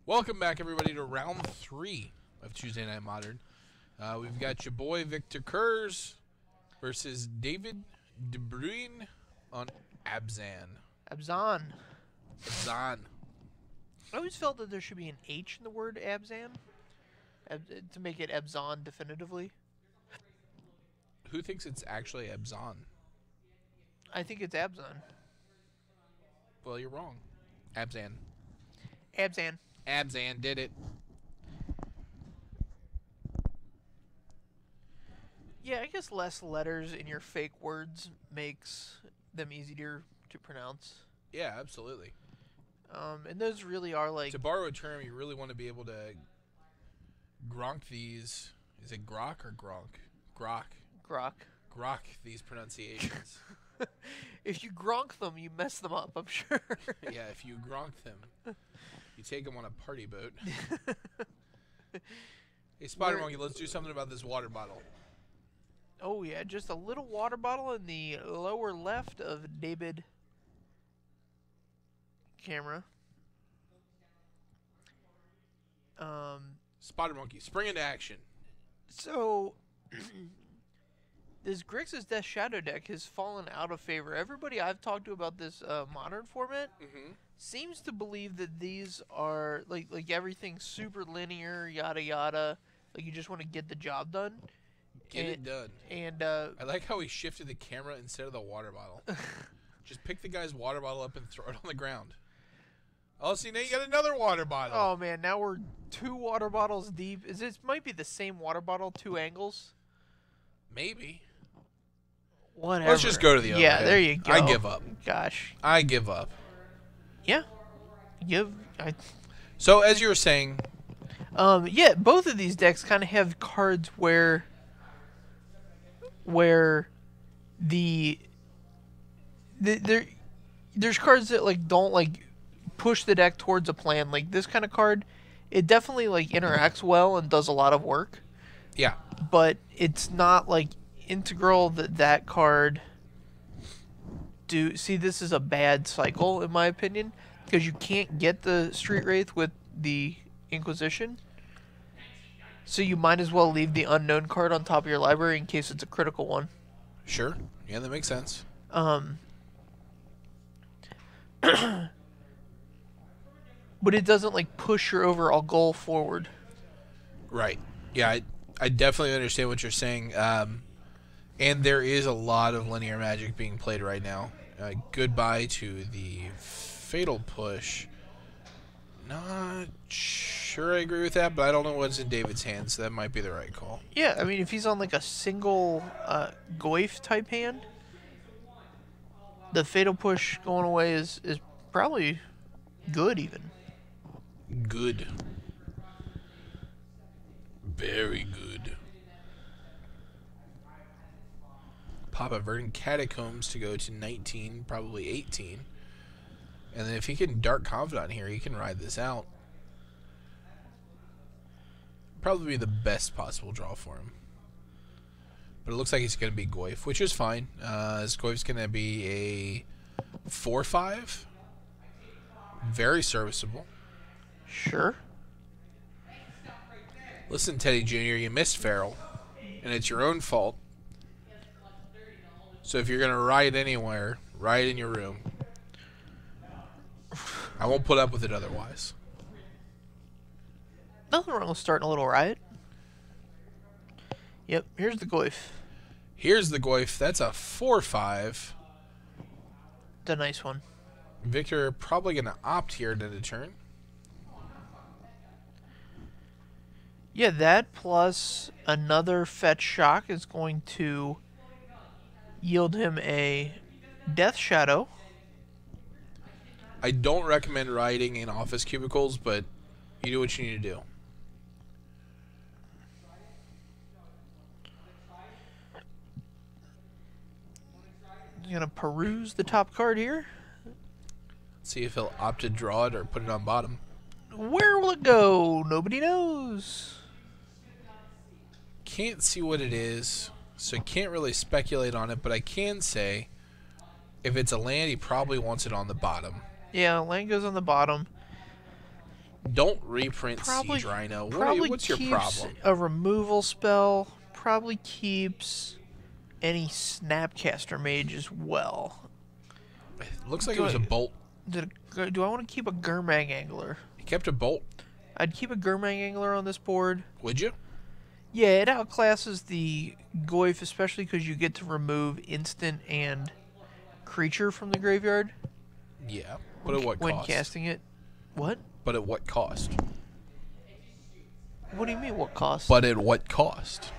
Welcome back, everybody, to round 3 of Tuesday Night Modern. We've got your boy Victor Kurz versus David Debruine on Abzan. Abzan. Abzan. I always felt that there should be an H in the word Abzan to make it Abzan definitively. Who thinks it's actually Abzan? I think it's Abzan. Well, you're wrong. Abzan. Abzan. Abzan did it. Yeah, I guess less letters in your fake words makes them easier to pronounce. Yeah, absolutely. And those really are like... To borrow a term, you really want to be able to gronk these. Is it grok or gronk? Grok. Grok. Grok these pronunciations. If you gronk them, you mess them up, I'm sure. Yeah, if you gronk them, you take them on a party boat. Hey, Spider Monkey, let's do something about this water bottle. Oh, yeah, just a little water bottle in the lower left of David camera. Spider Monkey, spring into action. So, this Grixis Death Shadow deck has fallen out of favor. Everybody I've talked to about this modern format seems to believe that these are, like everything's super linear, yada yada. Like, you just want to get the job done. Get it done. And I like how he shifted the camera instead of the water bottle. Just pick the guy's water bottle up and throw it on the ground. Oh, see, now you got another water bottle. Oh, man, now we're 2 water bottles deep. This might be the same water bottle, 2 angles. Maybe. Whatever. Let's just go to the other. Yeah, there you go. I give up. Gosh. I give up. Yeah. So, as you were saying... yeah, both of these decks kind of have cards where there's cards that like don't like push the deck towards a plan. Like this kind of card, it definitely like interacts well and does a lot of work. Yeah. But it's not like integral that card see, this is a bad cycle in my opinion because you can't get the Street Wraith with the Inquisition. So you might as well leave the unknown card on top of your library in case it's a critical one. Sure. Yeah, that makes sense. But it doesn't like push your overall goal forward. Right. Yeah, I definitely understand what you're saying. And there is a lot of linear Magic being played right now. Goodbye to the Fatal Push. Not sure I agree with that, but I don't know what's in David's hands, so that might be the right call. Yeah, I mean, if he's on like a single Goyf type hand, the Fatal Push going away is probably good even. Good. Very good. Pop a Verdant Catacombs to go to 19, probably 18. And then if he can Dark Confidant here, he can ride this out. Probably be the best possible draw for him. But it looks like he's going to be Goyf, which is fine. This Goyf's going to be a 4/5. Very serviceable. Sure. Listen, Teddy Jr., you missed Feral. And it's your own fault. So if you're going to ride anywhere, ride in your room. I won't put up with it otherwise. Nothing wrong with starting a little riot. Yep, here's the Goyf. Here's the Goyf. That's a 4/5. The nice one. Victor probably going to opt here to the turn. Yeah, that plus another fetch shock is going to yield him a Death Shadow. I don't recommend riding in office cubicles, but you do what you need to do. I'm going to peruse the top card here. See if he'll opt to draw it or put it on bottom. Where will it go? Nobody knows. Can't see what it is, so I can't really speculate on it, but I can say if it's a land, he probably wants it on the bottom. Yeah, land goes on the bottom. Don't reprint Probably, Siege Rhino. probably What's your keeps problem? a removal spell. Probably keeps any Snapcaster Mage as well. It looks like it was a bolt. Do I want to keep a Gurmag Angler? You kept a bolt. I'd keep a Gurmag Angler on this board. Would you? Yeah, it outclasses the Goyf, especially because you get to remove instant and creature from the graveyard. Yeah, but at what cost? When casting it. What? But at what cost? What do you mean, what cost? But at what cost?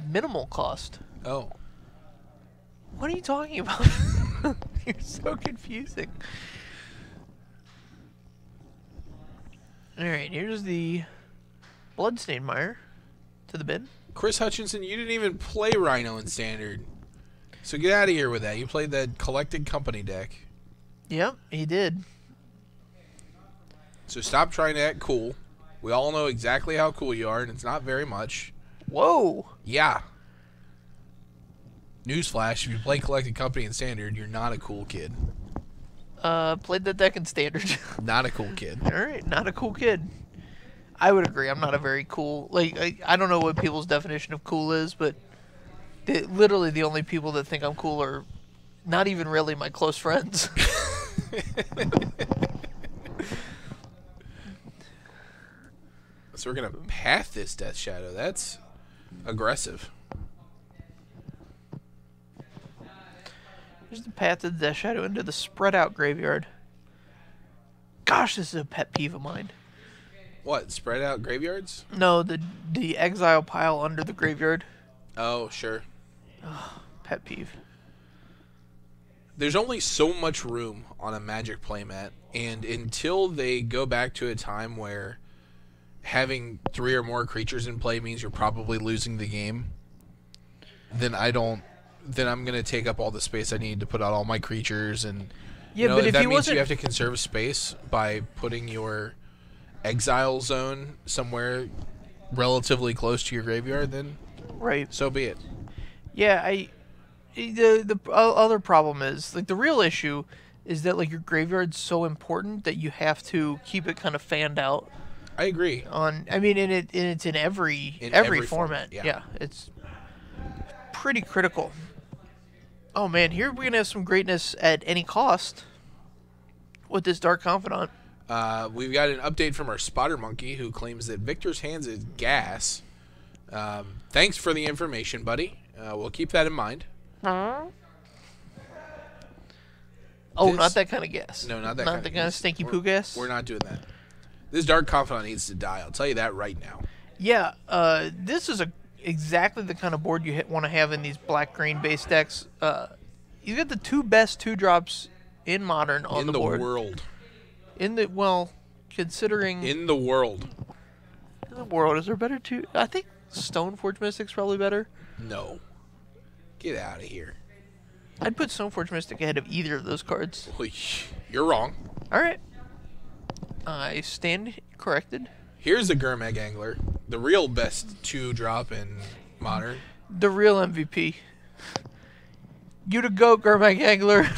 Minimal cost. Oh. What are you talking about? You're so confusing. Alright, here's the Bloodstained Mire to the bin. Chris Hutchinson, you didn't even play Rhino in Standard. So get out of here with that. You played that Collected Company deck. Yep, he did. So stop trying to act cool. We all know exactly how cool you are, and it's not very much. Whoa! Yeah. Newsflash, if you play Collected Company in Standard, you're not a cool kid. Played that deck in Standard. Not a cool kid. Alright, not a cool kid. I would agree. I'm not a very cool... Like, I don't know what people's definition of cool is, but literally the only people that think I'm cool are not even really my close friends. So we're going to path this Death Shadow. That's aggressive. Here's the path to the Death Shadow into the spread out graveyard. Gosh, this is a pet peeve of mine. What, spread out graveyards? No, the exile pile under the graveyard. Oh, sure. Ugh, pet peeve. There's only so much room on a Magic playmat, and until they go back to a time where having 3 or more creatures in play means you're probably losing the game, then I'm going to take up all the space I need to put out all my creatures, and yeah, but if that he means wasn't... you have to conserve space by putting your exile zone somewhere relatively close to your graveyard, then right, so be it. Yeah, the other problem is, like, the real issue is that, like, your graveyard's so important that you have to keep it kind of fanned out. I agree. I mean, it's in every format. Yeah, it's pretty critical. Oh man, here we're gonna have some greatness at any cost with this Dark Confidant. We've got an update from our spotter monkey who claims that Victor's hands is gas. Thanks for the information, buddy. We'll keep that in mind. Oh, not that kind of gas. No, not that not the kind of stinky poo gas. We're not doing that. This Dark Confidant needs to die. I'll tell you that right now. Yeah, this is exactly the kind of board you want to have in these black-green base decks. You get the 2 best 2-drops in Modern on the board. In the world. Considering... In the world. In the world, is there better 2? I think Stoneforge Mystic's probably better. No. Get out of here. I'd put Stoneforge Mystic ahead of either of those cards. You're wrong. Alright. I stand corrected. Here's the Gurmag Angler. The real best 2-drop in Modern. The real MVP. You the GOAT, Gurmag Angler.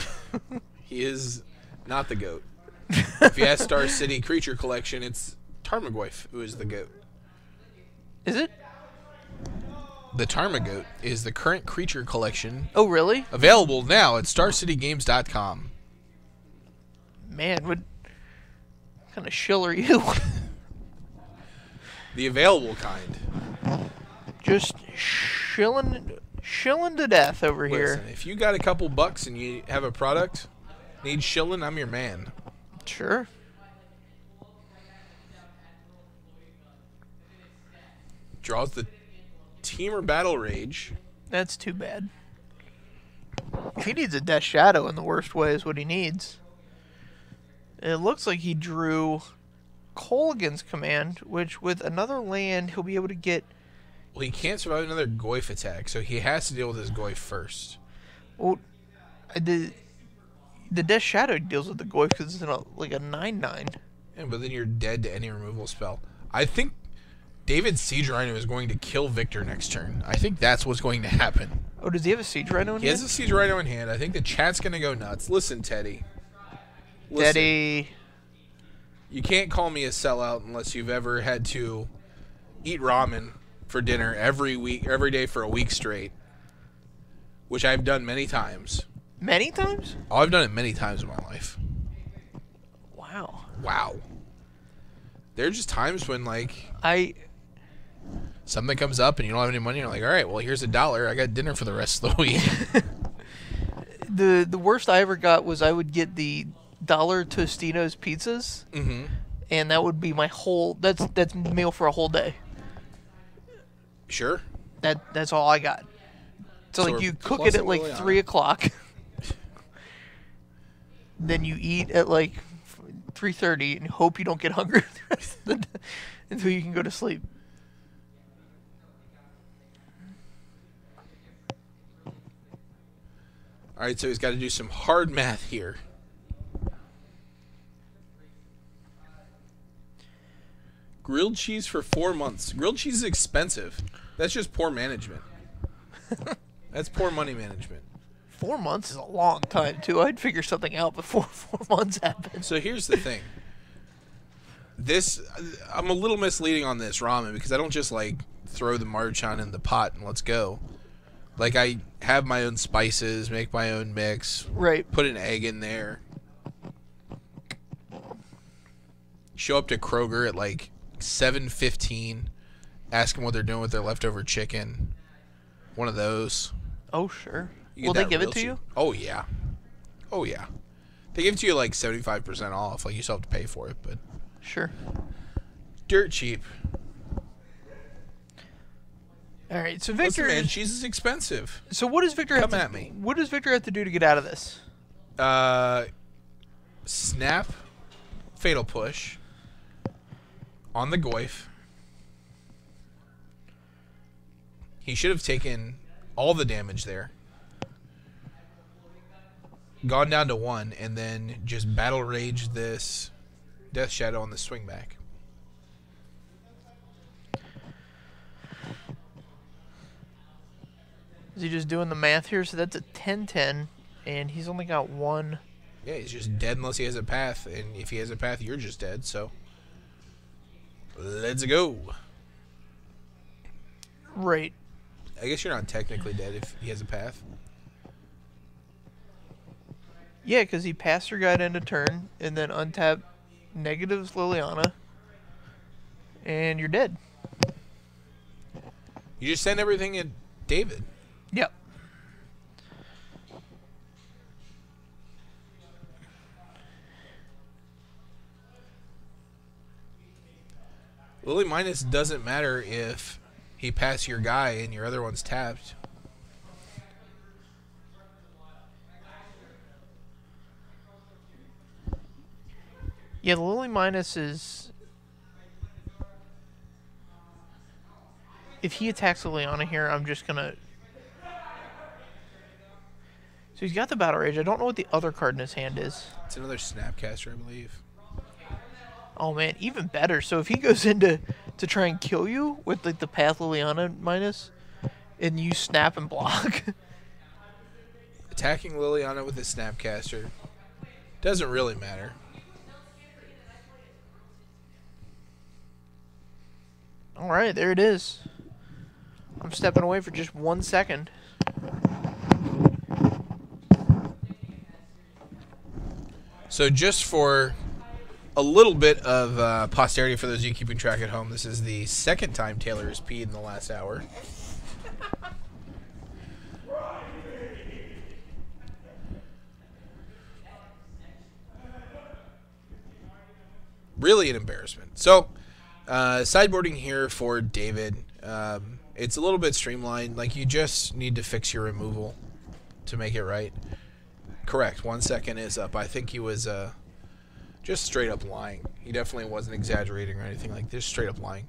He is not the GOAT. If you ask Star City Creature Collection, it's Tarmogoyf who is the GOAT. Is it? The Tarmogoat is the current creature collection. Oh, really? Available now at StarCityGames.com. Man, what kind of shill are you? The available kind. Just shilling to death over here. Listen, if you got a couple bucks and you have a product, need shilling, I'm your man. Sure. Draws the Teamer Battle Rage. That's too bad. He needs a Death Shadow in the worst way is what he needs. It looks like he drew Kolaghan's Command, which with another land he'll be able to get... Well, he can't survive another Goyf attack, so he has to deal with his Goyf first. Well, the Death Shadow deals with the Goyf because it's like a 9/9. Yeah, but then you're dead to any removal spell. I think David's Siege Rhino is going to kill Victor next turn. I think that's what's going to happen. Oh, does he have a Siege Rhino in hand? He has a Siege Rhino in hand. I think the chat's going to go nuts. Listen, Teddy. Listen. Teddy. You can't call me a sellout unless you've ever had to eat ramen for dinner every day for a week straight, which I've done many times. Many times? Oh, I've done it many times in my life. Wow. There are just times when, like, something comes up and you don't have any money. You're like, all right, well, here's $1. I got dinner for the rest of the week. The worst I ever got was I would get the $1 Tostino's pizzas, and that would be my whole. That's meal for a whole day. Sure. That's all I got. So like you cook it at like 3 o'clock, then you eat at like 3:30 and hope you don't get hungry the rest of the day until you can go to sleep. All right, so he's got to do some hard math here. Grilled cheese for 4 months. Grilled cheese is expensive. That's just poor management. That's poor money management. 4 months is a long time, too. I'd figure something out before 4 months happen. So here's the thing. I'm a little misleading on this ramen because I don't just, like, throw the Maruchan in the pot and let's go. Like, I have my own spices, make my own mix. Right. Put an egg in there. Show up to Kroger at, like, 7:15. Ask them what they're doing with their leftover chicken. One of those. Oh, sure. Will they give it to you? Oh, yeah. Oh, yeah. They give it to you, like, 75% off. Like, you still have to pay for it, but... Sure. Dirt cheap. All right, so Victor... Listen, man, cheese is expensive. So what does Victor Come at me. What does Victor have to do to get out of this? Snap. Fatal push. On the Goyf. He should have taken all the damage there. Gone down to 1, and then just battle rage this Death Shadow on the swing back. Is he just doing the math here? So that's a 10-10, and he's only got 1. Yeah, he's just dead unless he has a path, and if he has a path, you're just dead, so... Let's go. Right. I guess you're not technically dead if he has a path. Yeah, because he passed your guy into turn, and then untap negatives Liliana, and you're dead. You just send everything at David. Yep. Lily minus doesn't matter if he passed your guy and your other one's tapped. Yeah, the Lily minus is... If he attacks Liliana here, I'm just going to... So he's got the Battle Rage. I don't know what the other card in his hand is. It's another Snapcaster, I believe. Oh, man, even better. So if he goes in to try and kill you with like the Path Liliana minus, and you snap and block... Attacking Liliana with a Snapcaster doesn't really matter. All right, there it is. I'm stepping away for just 1 second. So just for a little bit of posterity for those of you keeping track at home, this is the second time Taylor has peed in the last hour. Really an embarrassment. So, sideboarding here for David. It's a little bit streamlined. Like, you just need to fix your removal to make it right. Correct. 1 second is up. I think he was just straight up lying. He definitely wasn't exaggerating or anything like this. Straight up lying.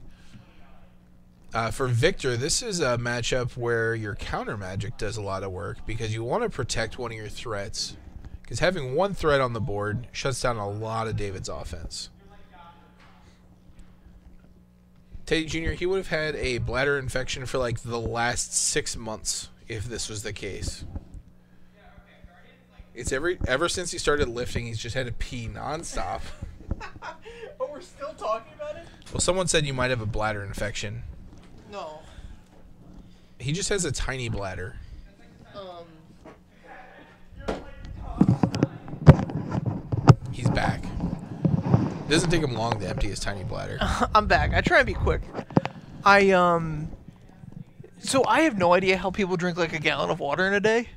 For Victor, this is a matchup where your counter magic does a lot of work because you want to protect one of your threats. Because having one threat on the board shuts down a lot of David's offense. Teddy Jr., he would have had a bladder infection for like the last 6 months if this was the case. It's ever since he started lifting, he's just had to pee nonstop. we're still talking about it? Well, someone said you might have a bladder infection. No. He just has a tiny bladder. He's back. It doesn't take him long to empty his tiny bladder. I'm back. I try and be quick. So I have no idea how people drink like a gallon of water in a day.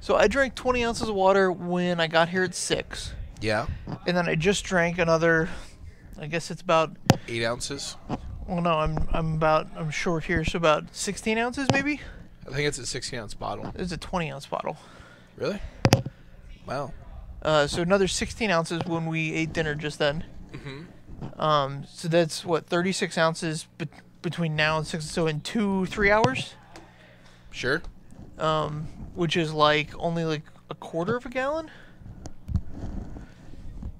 So I drank 20 ounces of water when I got here at 6. Yeah. And then I just drank another, I guess it's about 8 ounces. Well, no, I'm short here, so about 16 ounces maybe. I think it's a 16-ounce bottle. It's a 20-ounce bottle. Really? Wow. So another 16 ounces when we ate dinner just then. Mm-hmm. So that's what 36 ounces between now and 6. So in 2-3 hours. Sure. Which is like only like a quarter of a gallon.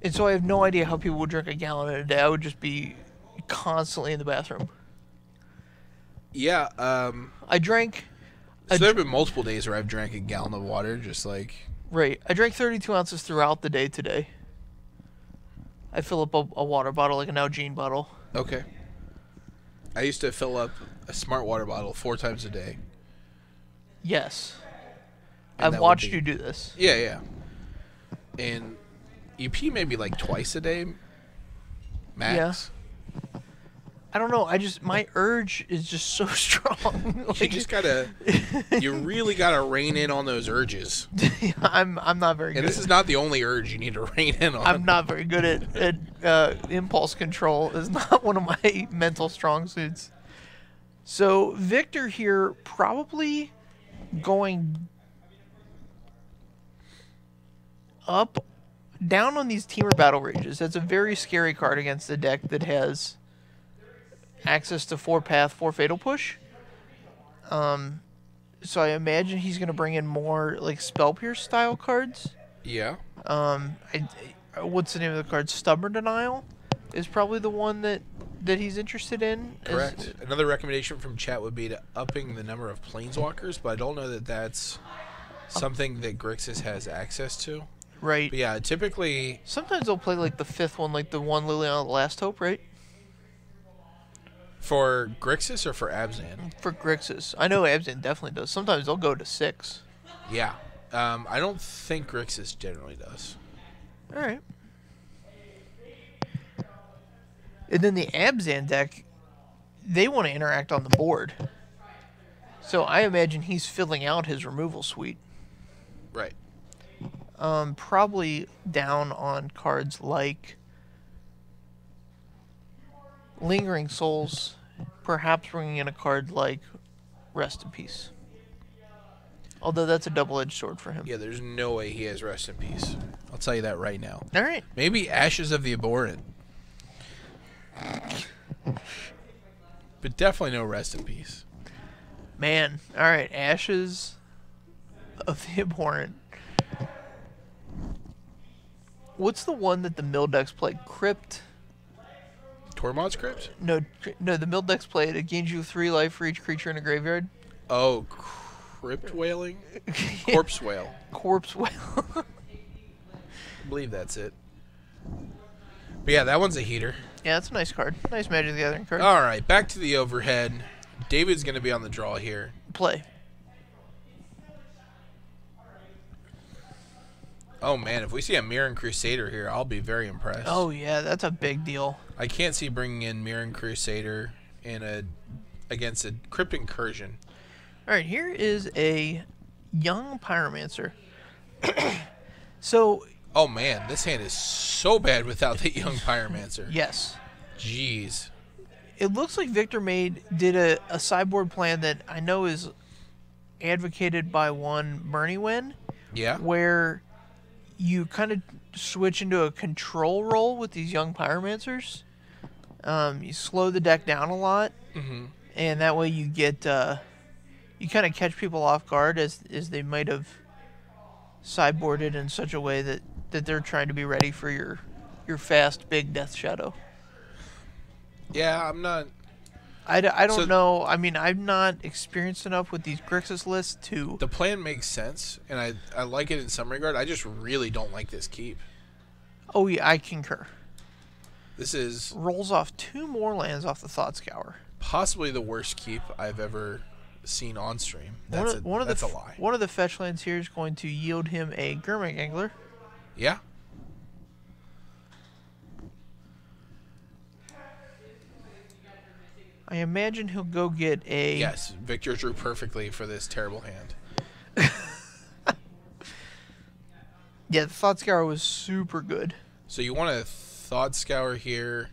And so I have no idea how people would drink a gallon in a day. I would just be constantly in the bathroom. Yeah. I drank. So there have been multiple days where I've drank a gallon of water, just like. Right. I drank 32 ounces throughout the day today. I fill up a water bottle, like an Nalgene bottle. Okay. I used to fill up a smart water bottle 4 times a day. Yes. And I've watched you do this. Yeah, yeah. And you pee maybe like twice a day, max. Yeah. I don't know. My urge is just so strong. Like, you just gotta, you really gotta rein in on those urges. I'm not very good. And this is not the only urge you need to rein in on. I'm not very good at impulse control. Is not one of my mental strong suits. So Victor here probably going down on these Teamer Battle Rages. That's a very scary card against a deck that has access to 4 path, 4 fatal push. So I imagine he's going to bring in more like Spell Pierce style cards. Yeah. What's the name of the card? Stubborn Denial is probably the one that he's interested in. Correct. Another recommendation from chat would be to upping the number of Planeswalkers, but I don't know that that's something that Grixis has access to. Right. But yeah, typically. Sometimes they'll play like the 5th one, like the one Liliana the Last Hope, right? For Grixis or for Abzan? For Grixis. I know Abzan definitely does. Sometimes they'll go to 6. Yeah. I don't think Grixis generally does. Alright. And then the Abzan deck, they want to interact on the board. So I imagine he's filling out his removal suite. Right. Probably down on cards like Lingering Souls, perhaps bringing in a card like Rest in Peace. Although that's a double-edged sword for him. Yeah, there's no way he has Rest in Peace. I'll tell you that right now. All right. Maybe Ashes of the Abhorrent. But definitely no Rest in Peace. Man. All right. Ashes of the Abhorrent. What's the one that the mill decks play? Crypt? Tormod's Crypt? No, the mill decks play it. It gains you 3 life for each creature in a graveyard. Oh, Crypt Wailing? Corpse Whale. Corpse Whale. I believe that's it. But yeah, that one's a heater. Yeah, that's a nice card. Nice Magic the Gathering card. All right, back to the overhead. David's going to be on the draw here. Play. Oh, man, if we see a Mirren Crusader here, I'll be very impressed. Oh, yeah, that's a big deal. I can't see bringing in Mirren Crusader against a Crypt Incursion. All right, here is a young Pyromancer. So... Oh, man, this hand is so bad without the young Pyromancer. Yes. Jeez. It looks like Victor did a sideboard plan that I know is advocated by one Bernie Wen. Yeah. Where you kind of switch into a control role with these young Pyromancers. You slow the deck down a lot. Mm-hmm. And that way you get... you kind of catch people off guard as they might have sideboarded in such a way that they're trying to be ready for your fast, big Death Shadow. Yeah, I'm not... I don't know. I mean, I'm not experienced enough with these Grixis lists to... The plan makes sense, and I like it in some regard. I just really don't like this keep. Oh, yeah, I concur. This is rolls off 2 more lands off the Thought Scour. possibly the worst keep I've ever seen on stream. That's a lie. One of the fetch lands here is going to yield him a Gurmag Angler. Yeah. I imagine he'll go get a... Yes, Victor drew perfectly for this terrible hand. Yeah, the Thought Scour was super good. So you want a Thought Scour here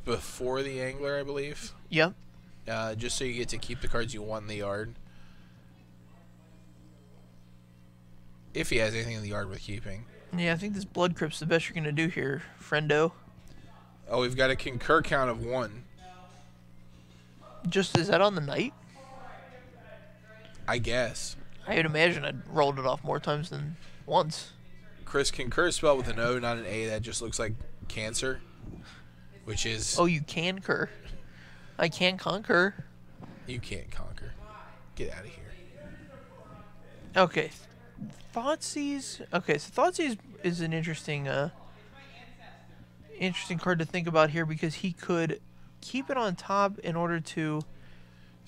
before the Angler, I believe? Yep. Just so you get to keep the cards you want in the yard. If he has anything in the yard with keeping. Yeah, I think this Blood Crypt's the best you're going to do here, friendo. Oh, we've got a concur count of 1. Is that on the night? I guess. I would imagine I'd rolled it off more times than once. Chris, concur is spelled with an O, not an A. That just looks like cancer, which is... Oh, you can cur. I can conquer. You can't conquer. Get out of here. Okay. Thoughtseize. Okay, so Thoughtseize is an interesting card to think about here because he could keep it on top in order to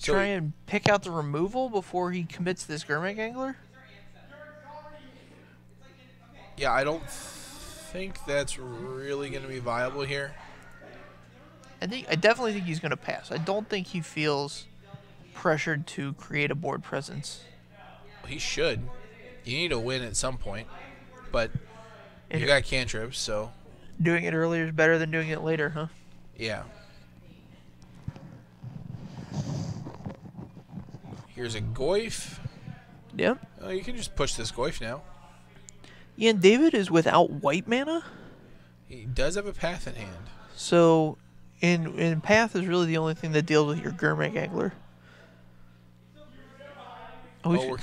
try and pick out the removal before he commits this Gurmag Angler. Yeah, I don't think that's really going to be viable here. I definitely think he's going to pass. I don't think he feels pressured to create a board presence. He should. You need to win at some point, but you got cantrips, so... Doing it earlier is better than doing it later, huh? Yeah. Here's a Goyf. Yep. Oh, you can just push this Goyf now. Yeah, and David is without white mana. He does have a Path in hand. So, in Path is really the only thing that deals with your Gurmag Angler. Oh,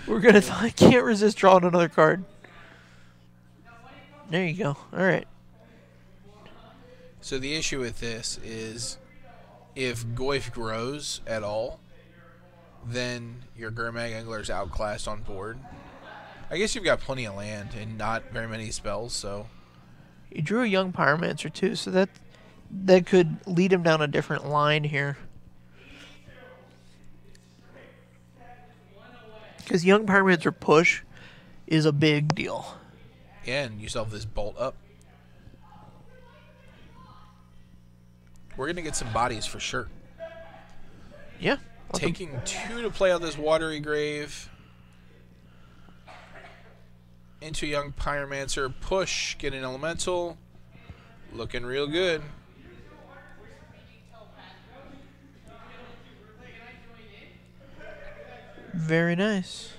we're gonna. I can't resist drawing another card. There you go. All right. So the issue with this is, if Goyf grows at all, then your Gurmag Angler's outclassed on board. I guess you've got plenty of land and not very many spells, so... He drew a Young Pyromancer too, so that could lead him down a different line here. Because Young Pyromancer push is a big deal. And you still have this bolt up. We're going to get some bodies for sure. Yeah. Taking 2 to play out this Watery Grave. Into Young Pyromancer. Push. Get an Elemental. Looking real good. Very nice.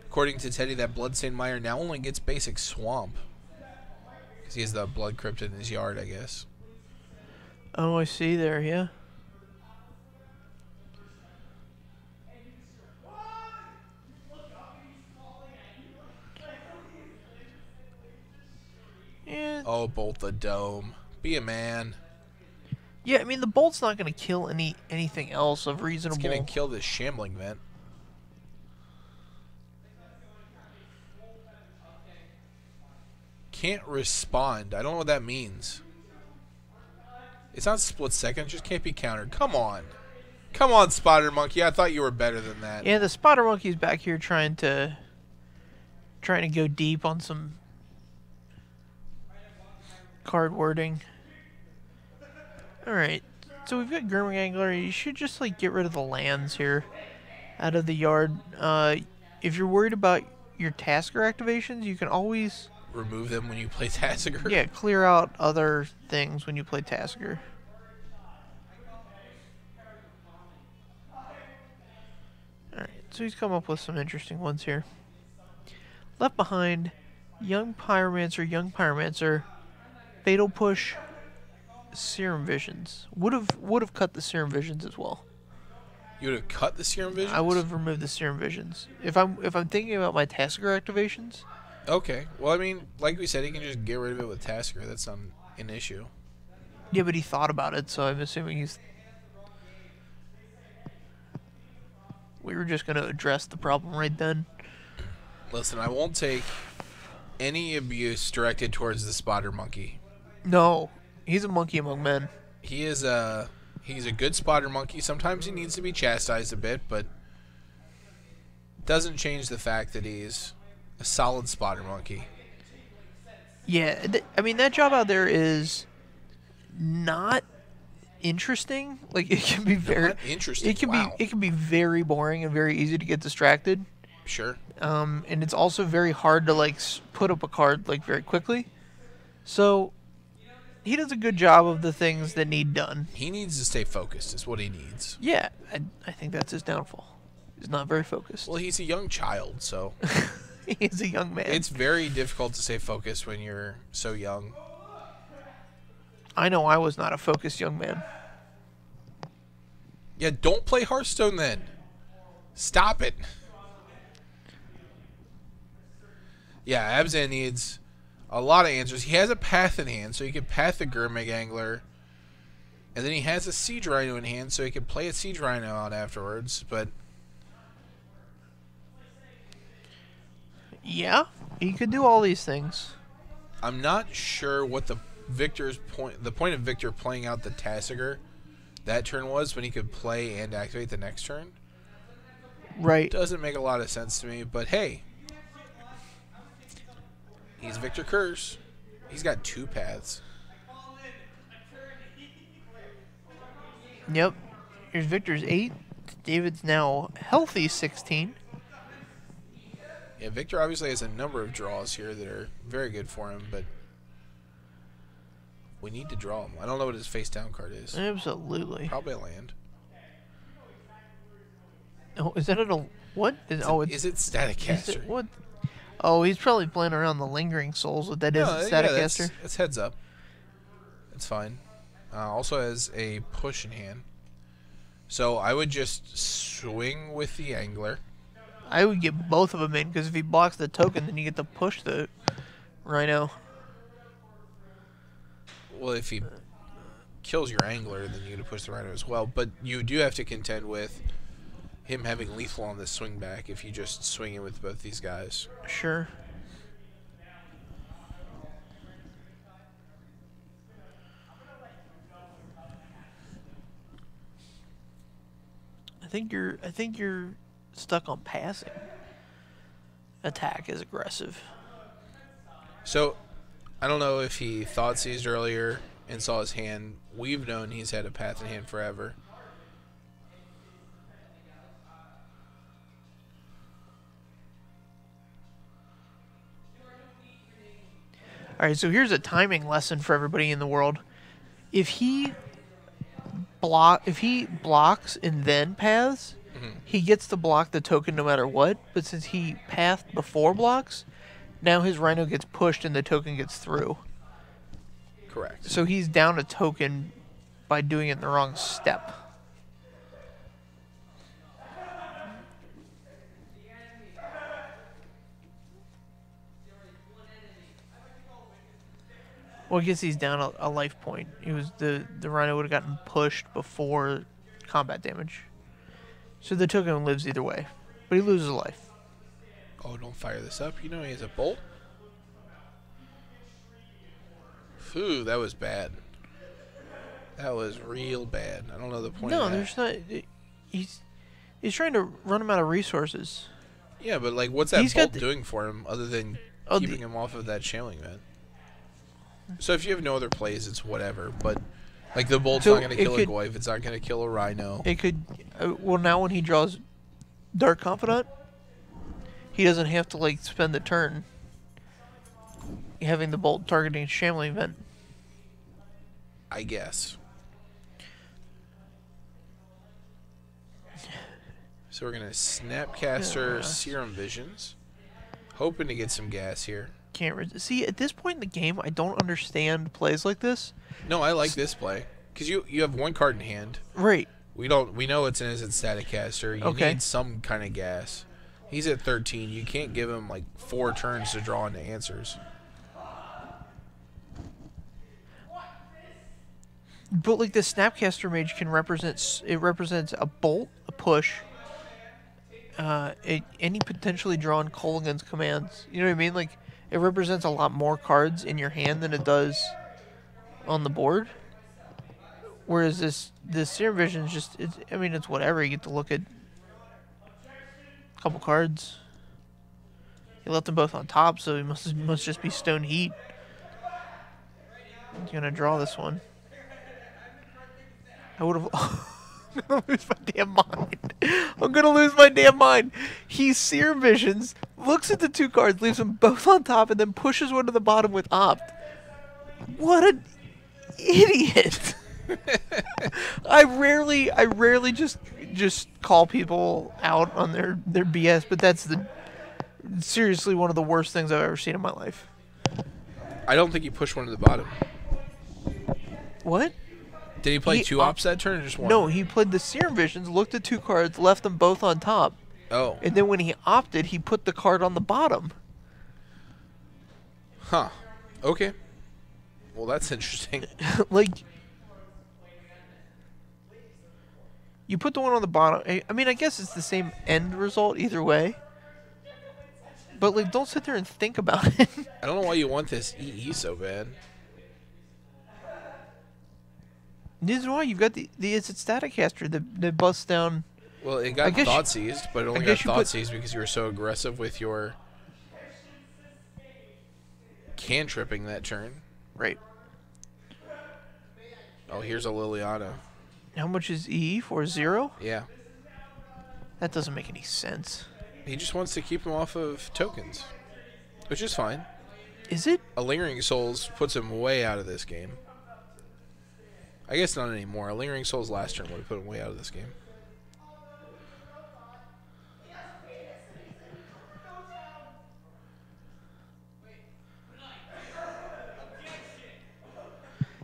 According to Teddy, that Bloodstained Mire now only gets basic Swamp. Because he has the Blood Crypt in his yard, I guess. Oh, I see there, yeah. Yeah. Oh, Bolt the Dome. Be a man. Yeah, I mean, the bolt's not going to kill anything else of reasonable... It's going to kill this Shambling Vent. Can't respond. I don't know what that means. It's not split second. It just can't be countered. Come on. Come on, Spotter Monkey. I thought you were better than that. Yeah, the Spotter Monkey's back here trying to go deep on some card wording. Alright, so we've got Gurmag Angler. You should just like get rid of the lands here out of the yard. If you're worried about your Tasker activations, you can always... remove them when you play Tasker? Yeah, clear out other things when you play Tasker. Alright, so he's come up with some interesting ones here. Left behind, Young Pyromancer, Fatal Push, Serum Visions. Would have cut the Serum Visions as well. You would have cut the Serum Visions? I would have removed the Serum Visions. If I'm thinking about my Tasker activations. Okay. Well, I mean, like we said, he can just get rid of it with Tasker. That's not an issue. Yeah, but he thought about it, so I'm assuming he's... We were just going to address the problem right then. Listen, I won't take any abuse directed towards the spotter monkey. No, he's a monkey among men. He's a good spotter monkey. Sometimes he needs to be chastised a bit, but doesn't change the fact that he's a solid spotter monkey. Yeah, I mean, that job out there is not interesting. Like, it can be very Not interesting. It can be very boring and very easy to get distracted. Sure. And it's also very hard to like put up a card like very quickly. So he does a good job of the things that need done. He needs to stay focused. Is what he needs. Yeah, I think that's his downfall. He's not very focused. Well, he's a young child, so He's a young man. it's very difficult to stay focused when you're so young. I know I was not a focused young man. Yeah, don't play Hearthstone then. Stop it. Yeah, Abzan needs a lot of answers. He has a path in hand, so he can path the Gurmag Angler. And then he has a Siege Rhino in hand, so he can play a Siege Rhino out afterwards. But Yeah, he could do all these things. I'm not sure what the point of Victor playing out the Tasigur that turn was when he could play and activate the next turn. Right. Doesn't make a lot of sense to me, but hey. He's Victor Kurz. He's got 2 paths. Yep. Here's Victor's 8. David's now healthy 16. Yeah, Victor obviously has a number of draws here that are very good for him, but we need to draw him. I don't know what his face down card is. Absolutely. Probably a land. Oh, is that a what? Is it Static Caster? What? Oh, he's probably playing around the Lingering Souls. What that is, Static Caster. It's heads up. It's fine. Also has a push in hand. So I would just swing with the Angler. I would get both of them in, because if he blocks the token, then you get to push the Rhino. Well, if he kills your Angler, then you get to push the Rhino as well. But you do have to contend with him having lethal on the swing back if you just swing it with both these guys. Sure. I think you're stuck on passing. Attack is aggressive. So, I don't know if he thought seized earlier and saw his hand. We've known he's had a path in hand forever. All right, so here's a timing lesson for everybody in the world. If he blocks and then paths, he gets to block the token no matter what. But since he pathed before blocks, now his Rhino gets pushed and the token gets through. Correct. So he's down a token by doing it in the wrong step. Well, I guess he's down a life point. The Rhino would have gotten pushed before combat damage. So the token lives either way. But he loses a life. Oh, don't fire this up. You know he has a bolt. Phew, that was bad. That was real bad. I don't know the point of that. There's not... He's trying to run him out of resources. Yeah, but like, what's that bolt doing for him other than keeping him off of that Channeling Event? So if you have no other plays, it's whatever. But like, the bolt's not going to kill a Goyf. It's not going to kill a Rhino. It could... well, now when he draws Dark Confidant, he doesn't have to like spend the turn having the bolt targeting Shambling Event. I guess. So we're going to Snapcaster Serum Visions. Hoping to get some gas here. See, at this point in the game, I don't understand plays like this. No, I like this play. Because you have one card in hand. Right. We know it's an instant Static Caster. You need some kind of gas. He's at 13. You can't give him like 4 turns to draw into answers. But like the Snapcaster Mage can represents a bolt, a push, any potentially drawn Kolaghan's commands. You know what I mean? Like, it represents a lot more cards in your hand than it does on the board. Whereas this Serum Vision is just, it's whatever. You get to look at a couple cards. You left them both on top, so he must just be Stone Heat. He's gonna draw this one. I would have. I'm gonna lose my damn mind. I'm gonna lose my damn mind. He Serum Visions, looks at the two cards, leaves them both on top, and then pushes one to the bottom with Opt. What an idiot! I rarely just call people out on their BS, but that's seriously one of the worst things I've ever seen in my life. I don't think he pushed one to the bottom. What? Did he play two Ops that turn or just one? No, he played the Serum Visions, looked at two cards, left them both on top. Oh. And then when he opted, he put the card on the bottom. Huh. Okay. Well, that's interesting. Like, you put the one on the bottom. I guess it's the same end result either way. But, like, don't sit there and think about it. I don't know why you want this EE so bad. This is why you've got it's a Staticaster that busts down. Well, it got thought seized, but it only got thought seized because you were so aggressive with your cantripping that turn. Right. Oh, here's a Liliana. How much is EE for? 0? Yeah. That doesn't make any sense. He just wants to keep him off of tokens, which is fine. Is it? A Lingering Souls puts him way out of this game. I guess not anymore. A Lingering Souls last turn would have put him way out of this game.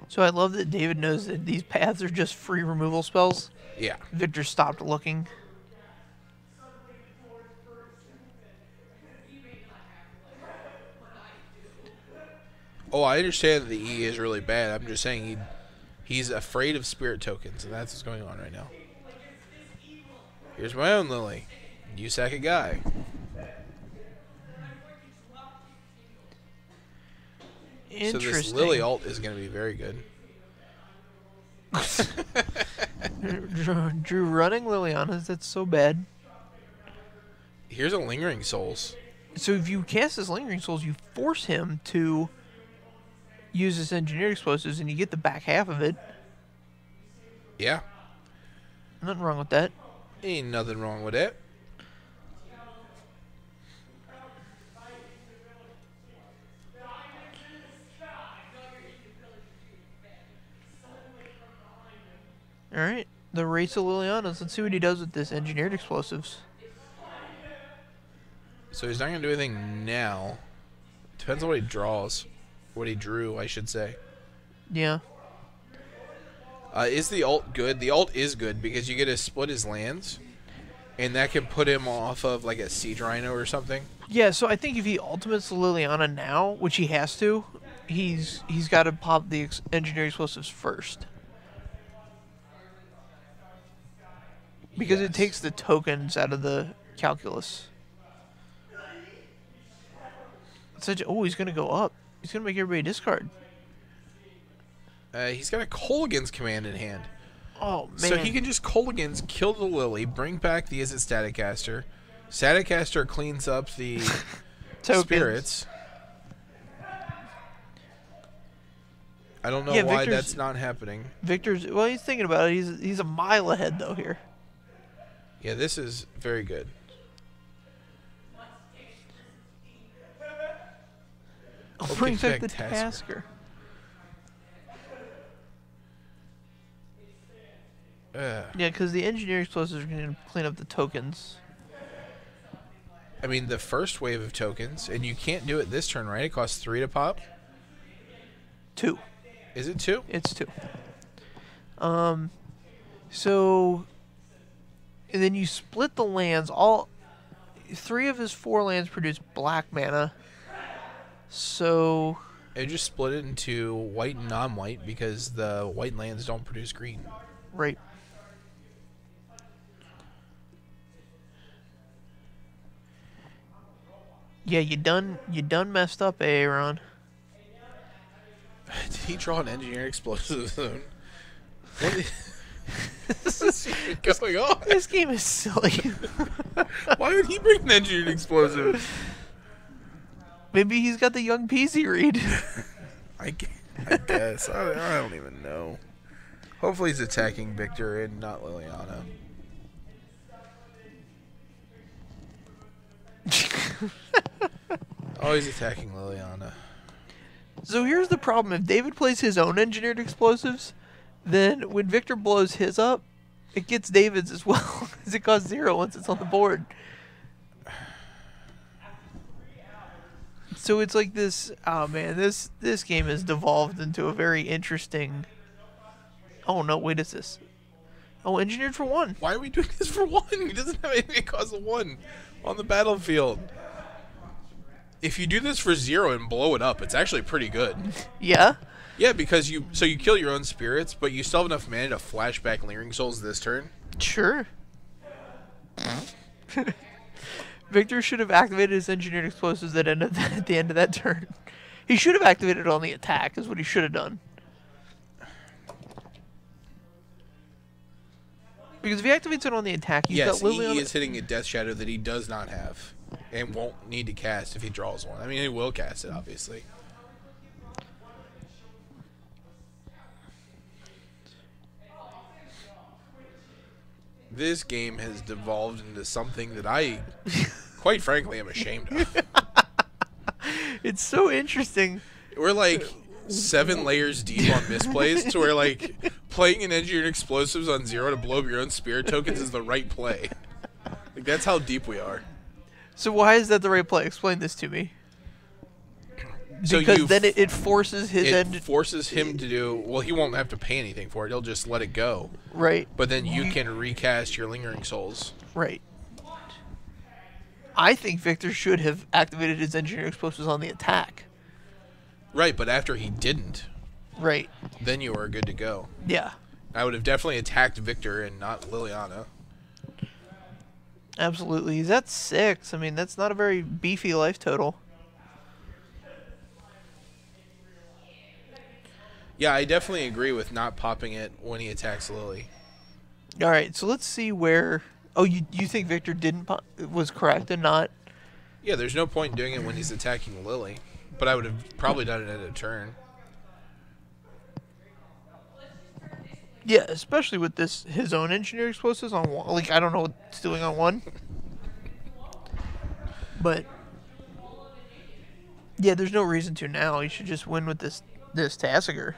So I love that David knows that these paths are just free removal spells. Yeah. Victor stopped looking. Oh, I understand that the E is really bad. I'm just saying he's afraid of spirit tokens, and that's what's going on right now. Here's my own Lily. You sack a guy. So this Lily alt is going to be very good. Drew running Lilianas, that's so bad. Here's a Lingering Souls. So if you cast this Lingering Souls, you force him to use his Engineered Explosives, and you get the back half of it. Yeah. Nothing wrong with that. Ain't nothing wrong with it. Alright, the race of Lilianas. Let's see what he does with this Engineered Explosives. So he's not going to do anything now. Depends on what he draws. What he drew, I should say. Yeah. Is the ult good? The ult is good because you get to split his lands. And that can put him off of like a Siege Rhino or something. Yeah, so I think if he ultimates the Liliana now, which he has to, he's got to pop the Engineered Explosives first. Because it takes the tokens out of the calculus. Oh, he's going to go up. He's going to make everybody discard. He's got a Kolaghan's command in hand. Oh, man. So he can just Kolaghan's, kill the Lily, bring back the Izzet Staticaster. Staticaster cleans up the spirits. I don't know why that's not happening. Well, he's thinking about it. He's a mile ahead, though, here. Yeah, this is very good. I'll bring back the Tasker. Yeah, because the Engineering Explosives are going to clean up the tokens. I mean, the first wave of tokens, and you can't do it this turn, right? It costs 3 to pop? 2. Is it 2? It's 2. So, and then you split the lands. 3 of his 4 lands produce black mana. So... It just split it into white and non-white because the white lands don't produce green. Right. Yeah, you done messed up, Aaron. Did he draw an engineered explosive zone? What is going on? This game is silly. Why would he bring an engineered explosive? Maybe he's got the young Peasy read. I guess. I don't even know. Hopefully he's attacking Victor and not Liliana. Always attacking Liliana. So here's the problem. If David plays his own engineered explosives, then when Victor blows his up, it gets David's as well, because it costs 0 once it's on the board. So it's like this, oh man, this game has devolved into a very interesting... Oh no, wait, is this? Oh, engineered for 1. Why are we doing this for 1? He doesn't have anything that costs a 1 on the battlefield. If you do this for 0 and blow it up, it's actually pretty good. Yeah? Yeah, because you kill your own spirits, but you still have enough mana to flashback Lingering Souls this turn. Sure. Victor should have activated his engineered explosives at the end of that turn. He should have activated it on the attack, is what he should have done. Because if he activates it on the attack, he's got Liliana. He is hitting a Death Shadow that he does not have, and won't need to cast if he draws one. I mean, he will cast it, obviously. This game has devolved into something that I, quite frankly, am ashamed of. It's so interesting. We're like 7 layers deep on misplays, so we're like playing an engineered explosives on 0 to blow up your own spirit tokens is the right play. Like, that's how deep we are. So why is that the right play? Explain this to me. So because then it forces his forces him to do, well, he won't have to pay anything for it. He'll just let it go. Right. But then you can recast your Lingering Souls. Right. I think Victor should have activated his engineered explosives on the attack. Right, but after he didn't, right, then you were good to go. Yeah. I would have definitely attacked Victor and not Liliana. Absolutely. He's at 6. I mean, that's not a very beefy life total. Yeah, I definitely agree with not popping it when he attacks Lily. All right, so let's see where... Oh, you think Victor was correct and not... Yeah, there's no point in doing it when he's attacking Lily. But I would have probably done it at a turn. Yeah, especially with his own engineered explosives on 1. Like, I don't know what it's doing on 1. But... Yeah, there's no reason to now. He should just win with this Tasigur.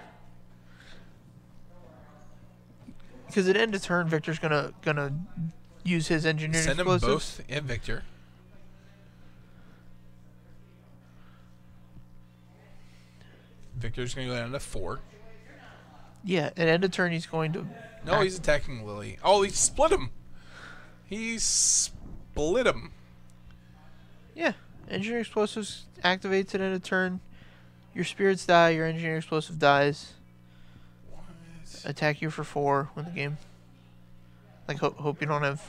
Because at end of turn, Victor's gonna use his engineered explosives. Send them both and Victor. Victor's gonna go down to 4. Yeah, at end of turn, he's going to... No, he's attacking Lily. Oh, he split him. He split him. Yeah, engineered explosives activates at end of turn. Your spirits die, your engineered explosive dies. What? Attack you for 4, win the game. Like, hope you don't have...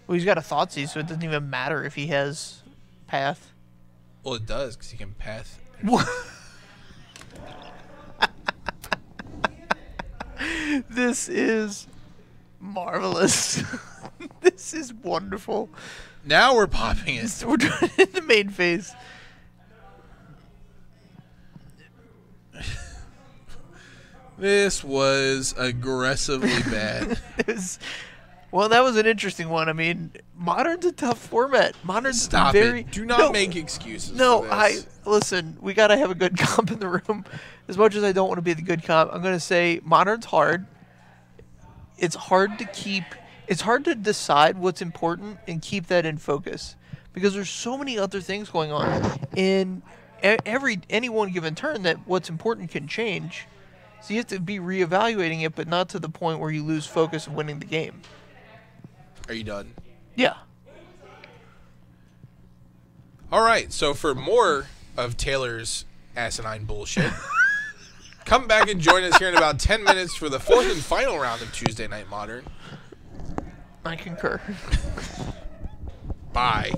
Well, he's got a Thoughtseize, so it doesn't even matter if he has Path. Well, it does, because he can Path. What? This is marvelous. This is wonderful. Now we're popping it. We're doing it in the main phase. This was aggressively bad. Well, that was an interesting one. I mean, Modern's a tough format. Modern's Stop very... it. Do not make excuses No, for this. listen, we got to have a good comp in the room. As much as I don't want to be the good comp, I'm going to say Modern's hard. It's hard to keep... It's hard to decide what's important and keep that in focus. Because there's so many other things going on. In any one given turn that what's important can change. So you have to be reevaluating it, but not to the point where you lose focus of winning the game. Are you done? Yeah. All right, so for more of Taylor's asinine bullshit, come back and join us here in about 10 minutes for the 4th and final round of Tuesday Night Modern. I concur. Bye.